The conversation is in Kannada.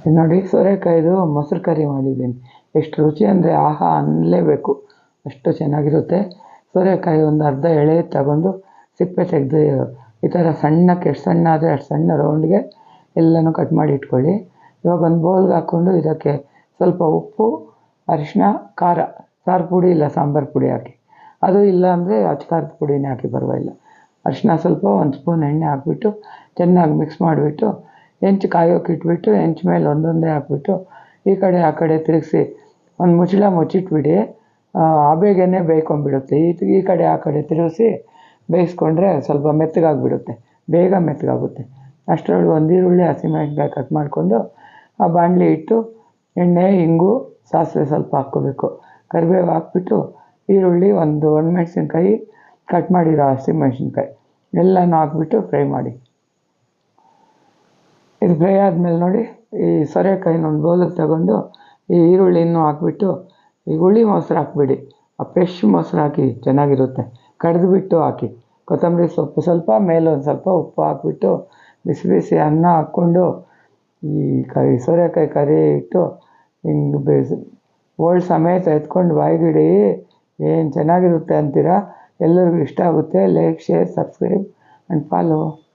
ಇದು ನೋಡಿ ಸೋರೆಕಾಯಿದು ಮೊಸರು ಕರಿ ಮಾಡಿದ್ದೀನಿ. ಎಷ್ಟು ರುಚಿ ಅಂದರೆ ಆಹಾ ಅನ್ನಲೇಬೇಕು, ಅಷ್ಟು ಚೆನ್ನಾಗಿರುತ್ತೆ. ಸೋರೆಕಾಯಿ ಒಂದು ಅರ್ಧ ಎಳೆ ತಗೊಂಡು ಸಿಪ್ಪೆ ತೆಗೆದು ಈ ಥರ ಸಣ್ಣಕ್ಕೆ ಎಷ್ಟು ಸಣ್ಣ ಆದರೆ ಅಷ್ಟು ಸಣ್ಣ ರೌಂಡ್ಗೆ ಎಲ್ಲನೂ ಕಟ್ ಮಾಡಿ ಇಟ್ಕೊಳ್ಳಿ. ಇವಾಗ ಒಂದು ಬೌಲ್ಗೆ ಹಾಕ್ಕೊಂಡು ಇದಕ್ಕೆ ಸ್ವಲ್ಪ ಉಪ್ಪು, ಅರಿಶಿನ, ಖಾರ, ಸಾರು ಪುಡಿ ಇಲ್ಲ ಸಾಂಬಾರು ಪುಡಿ ಹಾಕಿ, ಅದು ಇಲ್ಲ ಅಂದರೆ ಅಚ್ಕಾರದ ಪುಡಿನೇ ಹಾಕಿ ಪರವಾಗಿಲ್ಲ. ಅರಿಶಿನ ಸ್ವಲ್ಪ, ಒಂದು ಸ್ಪೂನ್ ಎಣ್ಣೆ ಹಾಕ್ಬಿಟ್ಟು ಚೆನ್ನಾಗಿ ಮಿಕ್ಸ್ ಮಾಡಿಬಿಟ್ಟು ಹೆಂಚು ಕಾಯೋಕೆ ಇಟ್ಬಿಟ್ಟು ಹೆಂಚು ಮೇಲೆ ಒಂದೊಂದೇ ಹಾಕ್ಬಿಟ್ಟು ಈ ಕಡೆ ಆ ಕಡೆ ತಿರುಗಿಸಿ ಒಂದು ಮುಚ್ಚಳ ಮುಚ್ಚಿಟ್ಬಿಡಿ. ಬೇಗನೆ ಬೇಯ್ಕೊಂಡ್ಬಿಡುತ್ತೆ. ಈ ಕಡೆ ಆ ಕಡೆ ತಿರುಗಿಸಿ ಬೇಯಿಸ್ಕೊಂಡ್ರೆ ಸ್ವಲ್ಪ ಮೆತ್ತಗಾಗಿಬಿಡುತ್ತೆ, ಬೇಗ ಮೆತ್ತಗಾಗುತ್ತೆ. ಅಷ್ಟರೊಳಗೆ ಒಂದು ಈರುಳ್ಳಿ, ಹಸಿಮೆಣಸಿನ್ಕಾಯಿ ಕಟ್ ಮಾಡಿಕೊಂಡು ಆ ಬಾಣಲಿ ಇಟ್ಟು ಎಣ್ಣೆ, ಇಂಗು, ಸಾಸಿವೆ ಸ್ವಲ್ಪ ಹಾಕ್ಕೋಬೇಕು. ಕರಿಬೇವು ಹಾಕ್ಬಿಟ್ಟು ಈರುಳ್ಳಿ, ಒಂದು ಒಣಮೆಣ್ಸಿನ್ಕಾಯಿ, ಕಟ್ ಮಾಡಿರೋ ಹಸಿಮೆಣ್ಸಿನ್ಕಾಯಿ ಎಲ್ಲನೂ ಹಾಕ್ಬಿಟ್ಟು ಫ್ರೈ ಮಾಡಿ. ಇದು ಫ್ರೈ ಆದಮೇಲೆ ನೋಡಿ ಈ ಸೋರೆಕಾಯಿನ ಒಂದು ಬೌಲಿಗೆ ತಗೊಂಡು ಈ ಈರುಳ್ಳಿನೂ ಹಾಕ್ಬಿಟ್ಟು ಈ ಹುಳಿ ಮೊಸರು ಹಾಕ್ಬಿಡಿ. ಆ ಫ್ರೆಶ್ ಮೊಸರು ಹಾಕಿ ಚೆನ್ನಾಗಿರುತ್ತೆ. ಕಡಿದ್ಬಿಟ್ಟು ಹಾಕಿ, ಕೊತ್ತಂಬರಿ ಸೊಪ್ಪು ಸ್ವಲ್ಪ, ಮೇಲೊಂದು ಸ್ವಲ್ಪ ಉಪ್ಪು ಹಾಕ್ಬಿಟ್ಟು ಬಿಸಿ ಬಿಸಿ ಅನ್ನ ಹಾಕ್ಕೊಂಡು ಈ ಸೋರೆಕಾಯಿ ಕರಿ ಇಟ್ಟು ಹಿಂಗೆ ಬೇಯಿಸಿ ಹೋಳು ಸಮೇತ ಎತ್ಕೊಂಡು ಬಾಯಿಗಿಡಿ. ಏನು ಚೆನ್ನಾಗಿರುತ್ತೆ ಅಂತೀರಾ. ಎಲ್ಲರಿಗೂ ಇಷ್ಟ ಆಗುತ್ತೆ. Like, share, subscribe and follow.